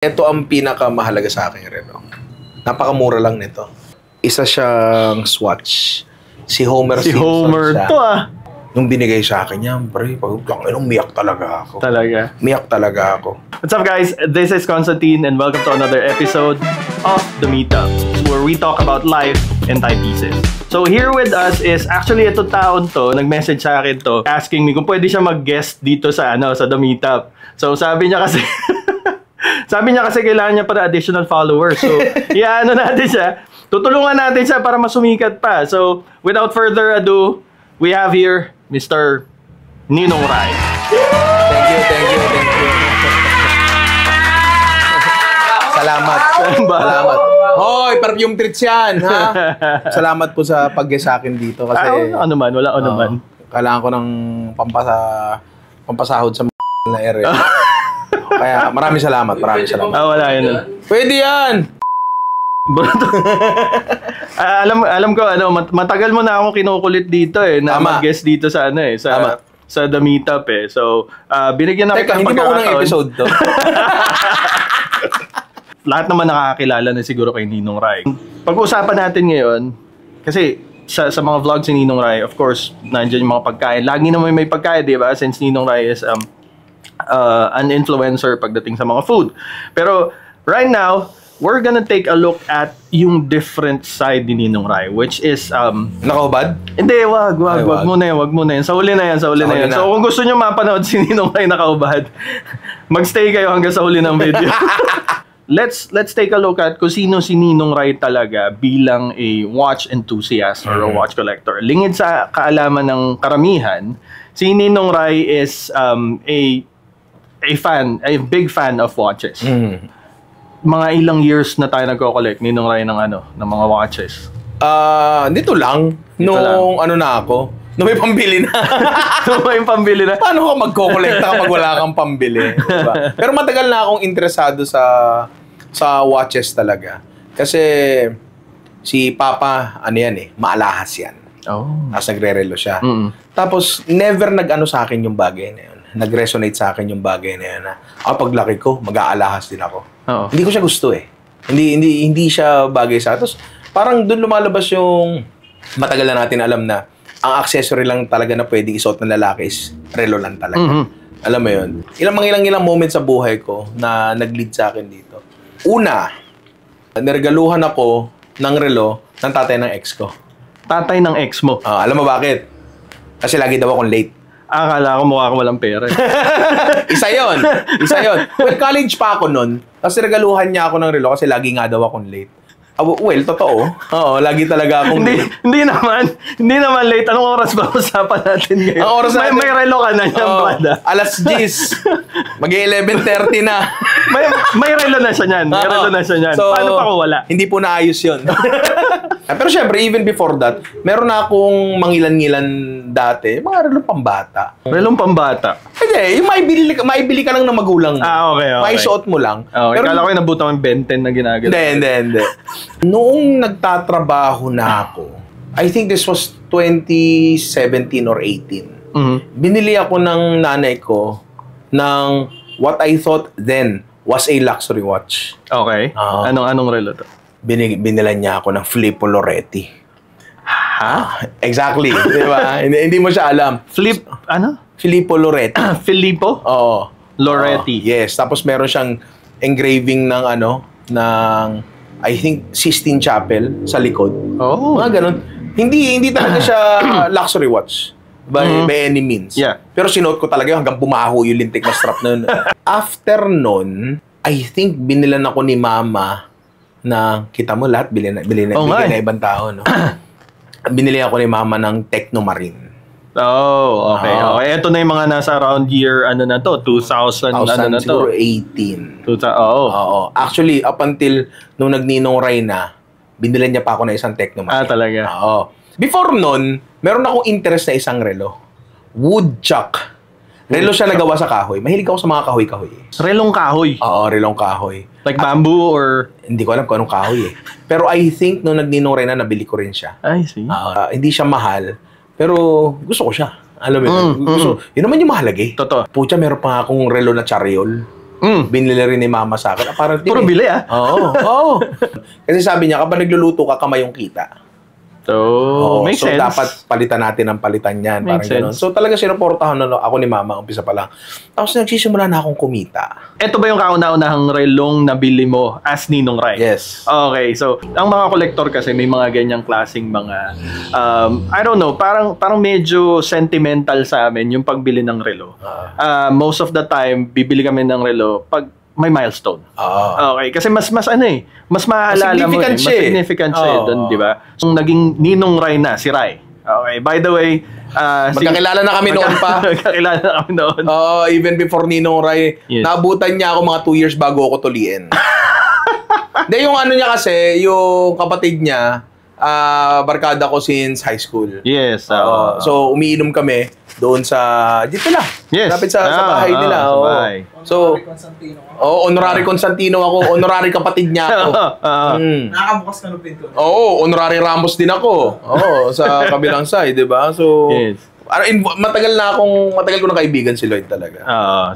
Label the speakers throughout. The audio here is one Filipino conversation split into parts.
Speaker 1: Ito ang pinakamahalaga sa akin, Reno. Napakamura lang nito. Isa siyang Swatch. Si Homer
Speaker 2: Si
Speaker 1: Simpson
Speaker 2: Homer
Speaker 1: siya.
Speaker 2: to
Speaker 1: Nung binigay sa akin yan, pre, umiyak talaga ako.
Speaker 2: Talaga.
Speaker 1: Umiyak talaga ako.
Speaker 2: What's up guys? This is Constantine and welcome to another episode of The Meetup, where we talk about life in Thai pieces. So here with us is actually ito taon to, nag-message sa akin to, asking me kung pwede siya mag-guest dito sa sa The Meetup. So sabi niya kasi kailangan niya para additional followers. So natin siya. Tutulungan natin siya para masumikat pa. So without further ado, we have here Mr. Ninong Rai.
Speaker 1: Thank you. Salamat. Hoy, perfume treats yan, ha? Salamat po sa pag-guest sa akin dito kasi
Speaker 2: Wala naman.
Speaker 1: Kailangan ko ng pampasahod sa na area. Kaya maraming salamat.
Speaker 2: Wala yun.
Speaker 1: Pwede yan.
Speaker 2: alam ko matagal mo na akong kinukulit dito na mag-guest dito sa sa The Meetup So binigyan na kita ng
Speaker 1: hindi mo unang episode to.
Speaker 2: Lahat naman nakakakilala na siguro kay Ninong Rai. Pag-uusapan natin ngayon kasi sa mga vlogs ni Ninong Rai, of course, nandiyan yung mga pagkain. Lagi naman may pagkain, di ba? Since Ninong Rai is an influencer pagdating sa mga food. Pero right now, we're gonna take a look at yung different side ni Ninong Rai, which is
Speaker 1: Nakaubad?
Speaker 2: Hindi, wag muna yan. Sa huli na yan. So kung gusto nyo mapanood si Ninong Rai nakaubad, magstay kayo hanggang sa huli ng video. Let's take a look at kung sino si Ninong Rai talaga bilang a watch enthusiast or a watch collector. Lingid sa kaalaman ng karamihan, si Ninong Rai is a big fan of watches. Mga ilang years na tayo nagko-collect Ninong Rai ng mga watches?
Speaker 1: Dito lang. Nung may pambili na. Paano ka magko-collect kapag wala kang pambili? Diba? Pero matagal na akong interesado sa watches talaga. Kasi si Papa, maalahas yan. Tapos nagre-relo siya. Tapos never nag-ano sa akin yung bagay na yun. Nag-resonate sa akin yung bagay na yun. Paglaki ko, mag-aalahas din ako. Hindi ko siya gusto Hindi siya bagay sa akin. Tapos parang doon lumalabas yung matagal na natin alam na ang accessory lang talaga na pwede isuot ng lalaki is relo lang talaga. Alam mo yun? Ilang moments sa buhay ko na nag-lead sa akin dito. Una, niregaluhan ako ng relo ng tatay ng ex ko.
Speaker 2: Tatay ng ex mo?
Speaker 1: Alam mo bakit? Kasi lagi daw akong late.
Speaker 2: Akala ko mukha ko walang pera.
Speaker 1: Isa yon. Well, college pa ako nun. Tapos niregaluhan niya ako ng relo kasi lagi nga daw akong late. Well, totoo. Oo, lagi talaga akong
Speaker 2: hindi naman late. Anong oras ba usapan natin ngayon?
Speaker 1: Ang oras natin,
Speaker 2: may relo ka na yan, brada.
Speaker 1: Alas 10. Mag-11:30 na.
Speaker 2: may relo na siya niyan. So, paano pa ko wala?
Speaker 1: Hindi po naayos yun. Pero syempre, even before that, meron na akong mangilan-ngilan dati. Mga relong pambata.
Speaker 2: Relong pambata?
Speaker 1: Hindi, yung maibili ka lang ng magulang mo.
Speaker 2: Okay.
Speaker 1: Maisuot mo lang.
Speaker 2: Pero kala ko yung nabutan ng benten na ginagano.
Speaker 1: Hindi. Noong nagtatrabaho na ako, I think this was 2017 or 18. Binili ako ng nanay ko ng what I thought then was a luxury watch.
Speaker 2: Okay. Anong relo to?
Speaker 1: Binilan niya ako ng Filippo Loretti. Exactly. Di ba? Hindi mo siya alam. Filippo Loretti.
Speaker 2: Filippo?
Speaker 1: Oo.
Speaker 2: Loretti.
Speaker 1: Yes. Tapos meron siyang engraving ng I think Sistine Chapel sa likod. Mga ganun. Hindi talaga siya luxury watch by any means.
Speaker 2: Yeah.
Speaker 1: Pero sinuot ko talaga hanggang bumaho yung lintik na strap nun. After nun, I think binilan ako ni Mama na, kita mo lahat, bili na ibang tao, no? Binili ako ni Mama ng Technomarine.
Speaker 2: Okay. Ito na yung mga nasa around year, 2000,
Speaker 1: siguro 18.
Speaker 2: Oo.
Speaker 1: Actually, up until nung nagninong Rai na, binilan niya pa ako ng isang Technomarine.
Speaker 2: Talaga?
Speaker 1: Oo. Before nun, meron akong interest na isang relo. Woodchuck. Relo siya nagawa sa kahoy. Mahilig ako sa mga kahoy-kahoy.
Speaker 2: Relong kahoy?
Speaker 1: Oo, relong kahoy.
Speaker 2: Like bamboo or?
Speaker 1: Hindi ko alam kung anong kahoy Pero I think nung nagninong Rai na, nabili ko rin siya.
Speaker 2: I see.
Speaker 1: Hindi siya mahal. Pero gusto ko siya. Alam mo yun? Yun naman yung mahalaga
Speaker 2: Totoo.
Speaker 1: Pucha, meron pa akong relo na Chariol. Binili rin ni mama sa akin. Apparently,
Speaker 2: Puro bili
Speaker 1: Oo. Kasi sabi niya, kapag nagluluto ka, kamay yung kita.
Speaker 2: So, makes sense.
Speaker 1: So, dapat palitan natin ang palitan niyan. Parang gano'n. So, talaga sinuportahan ako ni mama, umpisa pa lang. Tapos, nagsisimula na akong kumita.
Speaker 2: Ito ba yung kauna-unahang relong nabili mo as Ninong Rai?
Speaker 1: Yes.
Speaker 2: Okay, so, ang mga kolektor kasi may mga ganyang klaseng mga, I don't know, parang medyo sentimental sa amin yung pagbili ng relo. Most of the time, bibili kami ng relo pag may milestone. Okay, kasi mas maaalala mo mas significant siya doon, di ba? So, naging Ninong Rai na si Rai. Okay, by the way,
Speaker 1: magkakilala na kami noon pa.
Speaker 2: Magkakilala na kami noon.
Speaker 1: Even before Ninong Rai, naabutan niya ako mga 2 years bago ako tuliin. Hindi, yung ano niya kasi, yung kapatid niya, barkada ko since high school.
Speaker 2: Yes.
Speaker 1: So, umiinom kami doon sa dito lang.
Speaker 2: Yes.
Speaker 1: Lapit sa bahay nila.
Speaker 2: Sa bahay.
Speaker 1: So, honorary Constantino ako. Honorary kapatid niya ako.
Speaker 3: Nakabukas ka ng pinto.
Speaker 1: Honorary Ramos din ako. Sa kabilang side, di ba? So, matagal ko na kaibigan si Lloyd talaga.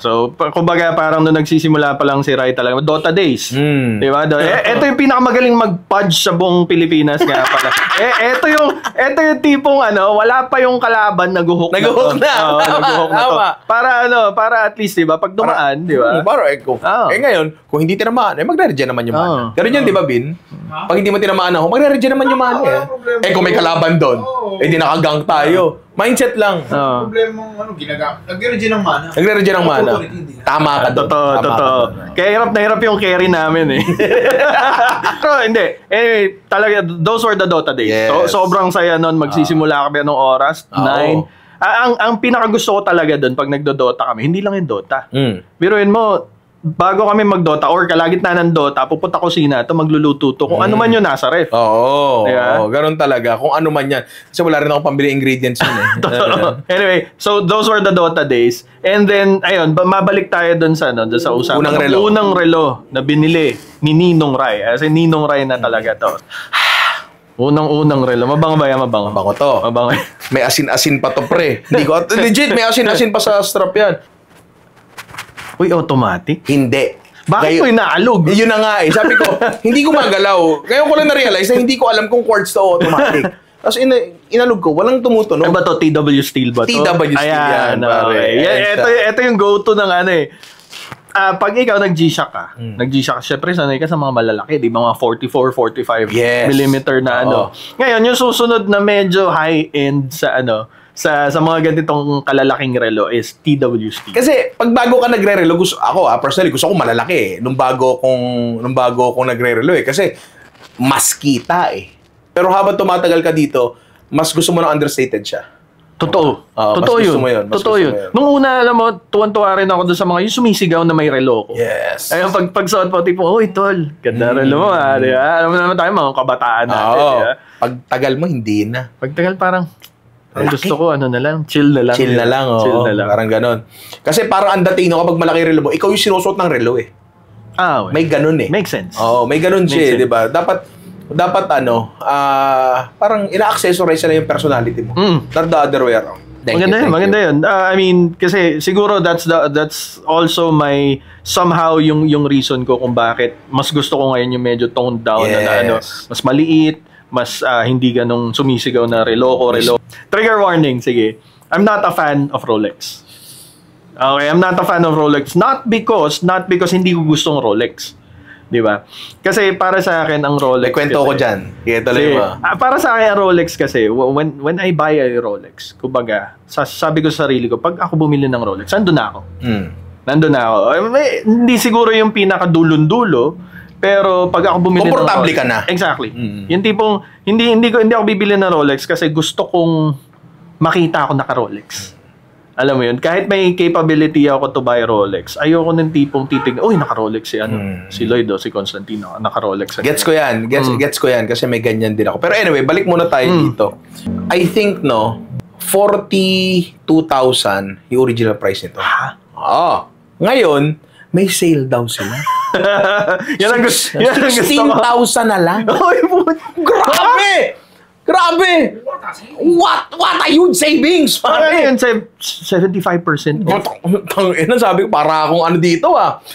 Speaker 2: So, kumbaga parang nung nagsisimula pa lang si Rai talaga, Dota days. Di ba? Ito yung pinakamagaling mag-pudge sa buong Pilipinas nga pala. Ito yung tipong wala pa yung kalaban, nag-hook na. Nag-hook na to. Para at least, di ba? Pag dumaan, di ba?
Speaker 1: Ngayon, kung hindi tinamaan, magre-regen naman yung mana. Pero yan, di ba, Bin? Pag hindi mo tinamaan ako, magre-regen naman yung mana kung may kalaban doon, di nakagang tayo. Mindset lang.
Speaker 3: Problema nagre-regen ng mana.
Speaker 1: Nagre-regen ng mana. Tama ka doon.
Speaker 2: Totoo. Kaya hirap na hirap yung carry namin Pero hindi. Anyway, talaga, those were the Dota days.
Speaker 1: Yes.
Speaker 2: So, sobrang saya nun. Magsisimula kami anong oras? 9. Ang pinakagusto ko talaga doon pag nagdo-Dota kami, hindi lang yung Dota. Biruin mo, bago kami mag-Dota or kalagitnaan ng Dota, pupunta ko kusina ito, magluluto to. Kung ano man yun, nasa ref.
Speaker 1: Ganun talaga. Kung ano man yan. Kasi wala rin akong pambili ingredients yun
Speaker 2: Anyway, so those were the Dota days. And then, ayun, mabalik tayo dun sa usapan. Unang relo na binili ni Ninong Rai. Kasi Ninong Rai na talaga to. Unang relo. Mabango ba yan?
Speaker 1: Mabango to. May asin-asin pa to, pre. Legit, may asin-asin pa sa strap yan.
Speaker 2: Uy, automatic?
Speaker 1: Hindi.
Speaker 2: Bakit mo inaalog?
Speaker 1: Yun na nga Sabi ko, hindi ko magalaw. Ngayon ko lang na-realize na hindi ko alam kung quartz to automatic. Tapos inalog ko, walang tumutunog.
Speaker 2: Ano ba to? TW steel ba to?
Speaker 1: TW steel yan, pare.
Speaker 2: Ito yung go-to ng pag ikaw nag-G-Shock ka, syempre sanay ka sa mga malalaki, di ba? Mga 44, 45 millimeter na Ngayon, yung susunod na medyo high-end sa mga ganitong kalalaking relo is TW steel.
Speaker 1: Kasi pag bago ka nagre-relo, personally gusto ko malalaki nung bago kong nagre-relo kasi mas kita Pero habang tumatagal ka dito, mas gusto mo na understated siya.
Speaker 2: Totoo. Totoo yun. Totoo yun. Nung una, alam mo, tuwan-tuwa rin ako doon sa mga yung sumisigaw na may relo ko.
Speaker 1: Yes.
Speaker 2: Ayun, pagsuot po, tipo, uy, tol, ganda relo mo di ba? Alam mo naman tayo, mga kabataan natin.
Speaker 1: Pag tagal mo, hindi na.
Speaker 2: Pag tagal, parang, ang gusto ko, chill na lang.
Speaker 1: Chill na lang. Parang ganon. Kasi parang ang datino kapag malaki relo mo, ikaw yung sinusuot ng relo May ganon
Speaker 2: Makes sense.
Speaker 1: May ganon siya, di ba? Dapat parang ina-accessorize na yung personality mo. Not the other way around.
Speaker 2: Maganda yun. I mean, kasi siguro that's also somehow yung reason ko kung bakit mas gusto ko ngayon yung medyo toned down na mas maliit, mas hindi ganong sumisigaw na relo. Trigger warning, sige. I'm not a fan of Rolex. Okay, I'm not a fan of Rolex. Not because hindi ko gustong Rolex. Di ba? Kasi para sa akin ang Rolex.
Speaker 1: May kwento ko dyan.
Speaker 2: Para sa akin ang Rolex kasi, when I buy a Rolex, kumbaga, sabi ko sa sarili ko, pag ako bumili ng Rolex, nandun na ako. Nandun na ako. Hindi siguro yung pinakadulon-dulo, pero pag ako bumili ng Rolex,
Speaker 1: komportable ka na.
Speaker 2: Exactly. Yung tipong, hindi ako bibili ng Rolex kasi gusto kong makita ako naka-Rolex. Alam mo yun, kahit may capability ako to buy Rolex, ayoko ng tipong titignan, naka-Rolex si Lloyd si Constantino, naka-Rolex.
Speaker 1: Gets ko yan. Gets ko yan kasi may ganyan din ako. Pero anyway, balik muna tayo dito. I think, 42,000 yung original price nito. Ngayon, may sale daw sila.
Speaker 2: Yan ang gusto ko.
Speaker 1: 16,000 na lang. Grabe! Grabe! What a huge savings,
Speaker 2: Parang
Speaker 1: pare!
Speaker 2: yun, 75%.
Speaker 1: Tangina, sabi ko, para akong ano dito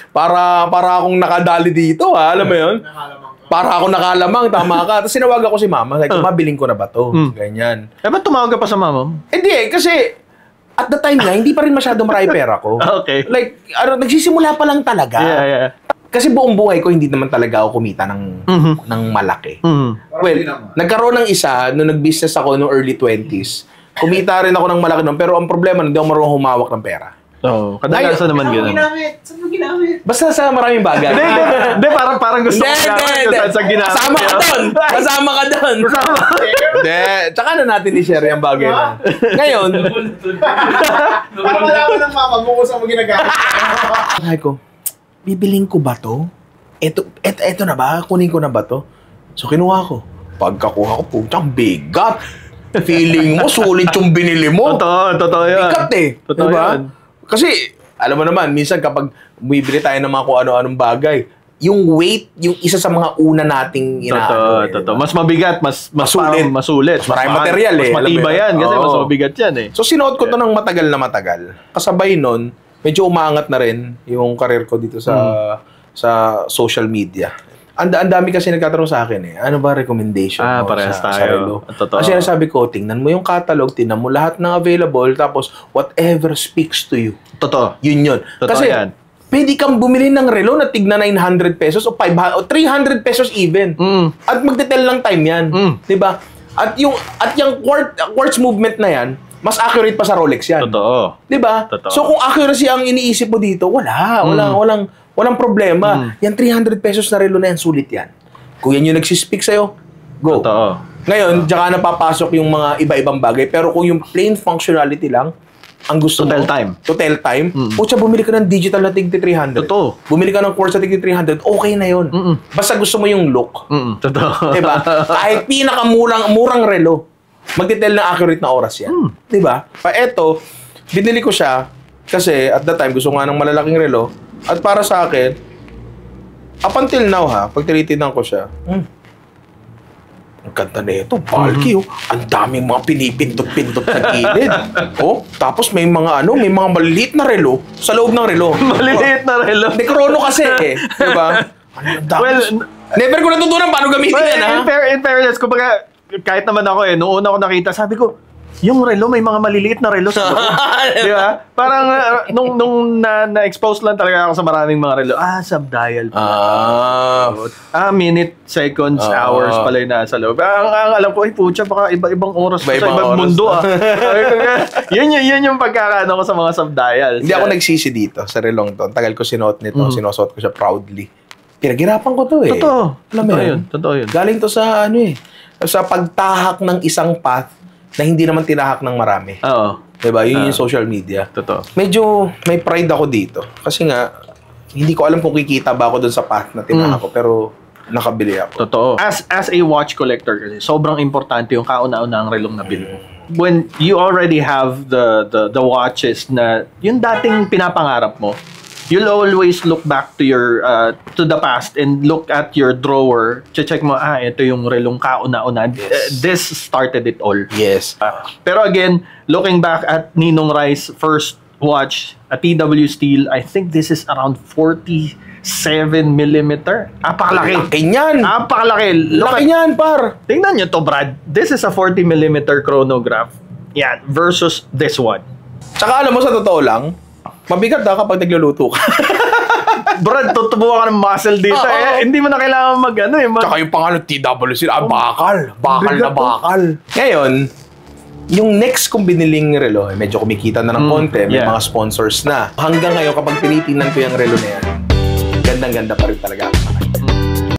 Speaker 1: para akong nakadali dito alam mo yun? Para akong nakalamang, tama ka. Tapos sinawagan ko si mama, like, mabiling ko na ba to? Ganyan.
Speaker 2: Ba't tumawag ka pa sa mama mo?
Speaker 1: Hindi, kasi at the time nga, hindi pa rin masyadong marami pera ko.
Speaker 2: Okay.
Speaker 1: Like, nagsisimula pa lang talaga.
Speaker 2: Yeah.
Speaker 1: Kasi buong buhay ko, hindi naman talaga ako kumita ng malaki. Well, nagkaroon ng isa, nung nag-business ako noong early 20s, kumita rin ako ng malaki nun, pero ang problema, hindi ako marunong humawak ng pera.
Speaker 2: Oo, kadalasan naman gano'n.
Speaker 3: Saan mo ginamit?
Speaker 1: Basta sa maraming bagay.
Speaker 2: Hindi, parang gusto ko sa ginamit.
Speaker 1: Kasama ka doon. Hindi, tsaka na natin i-share yung bagay na. Ngayon,
Speaker 3: Para malaman ng mama mo kung saan mo ginagamit.
Speaker 1: sabi ko, bibiling ko ba to? Eto na ba? Kunin ko na ba to? So, kinuha ko. Pagkakuha ko, putang bigat. Feeling mo, sulit yung binili mo.
Speaker 2: Totoo yan.
Speaker 1: Bigat eh.
Speaker 2: Totoo
Speaker 1: diba?
Speaker 2: yan.
Speaker 1: Kasi, alam mo naman, minsan kapag bumibili tayo ng mga kung ano-anong bagay, yung weight, yung isa sa mga una nating inaano.
Speaker 2: Totoo. Mas mabigat, mas
Speaker 1: Masulit.
Speaker 2: masulit.
Speaker 1: Mas maraming material eh.
Speaker 2: Mas matibay yan kasi
Speaker 1: Oo.
Speaker 2: mas mabigat yan eh.
Speaker 1: So, sinuot ko to ng matagal na matagal. Kasabay nun, medyo umangat na rin yung career ko dito sa social media. Ang dami kasi nagtatanong sa akin eh, ano ba recommendation mo
Speaker 2: parehas
Speaker 1: sa
Speaker 2: tayo.
Speaker 1: relo?
Speaker 2: Totoo.
Speaker 1: Kasi sabi ko, tingnan mo yung catalog, tingnan mo lahat ng available, tapos whatever speaks to you.
Speaker 2: Totoo.
Speaker 1: Yun.
Speaker 2: Totoo
Speaker 1: Kasi
Speaker 2: yan.
Speaker 1: pwede kang bumili ng relo na tigna 900 pesos o 500 o 300 pesos even. At magte-tell lang time yan. 'Di ba? At yung quartz movement na yan, mas accurate pa sa Rolex yan.
Speaker 2: Totoo.
Speaker 1: 'Di ba?
Speaker 2: Totoo.
Speaker 1: So kung accuracy ang iniisip mo dito, walang problema. Yan 300 pesos na relo na yan, sulit yan. Kung yan yung nagsispeak sa'yo, go.
Speaker 2: Totoo.
Speaker 1: Ngayon, tsaka napapasok yung mga iba-ibang bagay. Pero kung yung plain functionality lang, ang gusto
Speaker 2: To
Speaker 1: mo,
Speaker 2: tell time.
Speaker 1: putya, bumili ka ng digital na tigti 300.
Speaker 2: Totoo.
Speaker 1: Bumili ka ng quartz na tigti 300, okay na yun. Basta gusto mo yung look.
Speaker 2: Totoo.
Speaker 1: Diba? Kahit murang relo, magtitel na accurate na oras yan. Diba? Eto, binili ko siya kasi at that time gusto nga ng malalaking relo at para sa akin, up until now pag tinitignan ko siya, ang ganda na ito, bulky ang daming mga pinipintot-pintot sa gilid. Tapos may mga maliliit na relo sa loob ng relo.
Speaker 2: Maliliit na relo.
Speaker 1: May chrono kasi diba? Ang dami.
Speaker 2: Well,
Speaker 1: never ko natutunan paano gamitin yan
Speaker 2: in fairness, kumbaga, kahit naman ako noong una ko nakita, sabi ko, yung relo, may mga maliliit na relo sa loob. Di ba? Parang nung na-expose lang talaga ako sa maraming mga relo. Sub-dial pa. Minute, seconds, hours pala yung nasa loob. Ang alam ko, putya, baka iba-ibang oras sa ibang mundo. Yun yung pagkakaano ko sa mga sub-dial.
Speaker 1: Hindi ako nagsisi dito sa relong to. Tagal ko sinuot nito. Sinusuot ko siya proudly. Pinaghirapan ko to eh.
Speaker 2: Totoo.
Speaker 1: Alam mo yun?
Speaker 2: Totoo yun.
Speaker 1: Galing to sa sa pagtahak ng isang path na hindi naman tinahak ng marami.
Speaker 2: Oo.
Speaker 1: Diba? Yun yung social media.
Speaker 2: Totoo.
Speaker 1: Medyo may pride ako dito. Kasi nga, hindi ko alam kung kikita ba ako dun sa path na tinahak ko. Pero nakabili ako.
Speaker 2: Totoo. As a watch collector kasi, sobrang importante yung kauna-una ang relong na bili mo. When you already have the watches na yung dating pinapangarap mo, you'll always look back to your to the past and look at your drawer. Check mo, ito yung relong kauna-una. This started it all.
Speaker 1: Yes.
Speaker 2: Pero again, looking back at Ninong Rai's first watch, a TW Steel, I think this is around 47mm. Napakalaki.
Speaker 1: Laki niyan.
Speaker 2: Napakalaki.
Speaker 1: Laki niyan, par.
Speaker 2: Tingnan nyo to, Brad. This is a 40mm chronograph. Yan. Versus this one.
Speaker 1: Tsaka alam mo, sa totoo lang, mabigat kapag nagluluto ka.
Speaker 2: Brad, tutubuhan ka ng muscle dito. Hindi mo na kailangan
Speaker 1: Tsaka yung pangalan, TWC, bakal. Bakal na bakal. Ngayon, yung next kong biniling relo, medyo kumikita na ng konti, may mga sponsors na. Hanggang ngayon, kapag tinitingnan ko yung relo na yan, gandang-ganda pa rin talaga ako.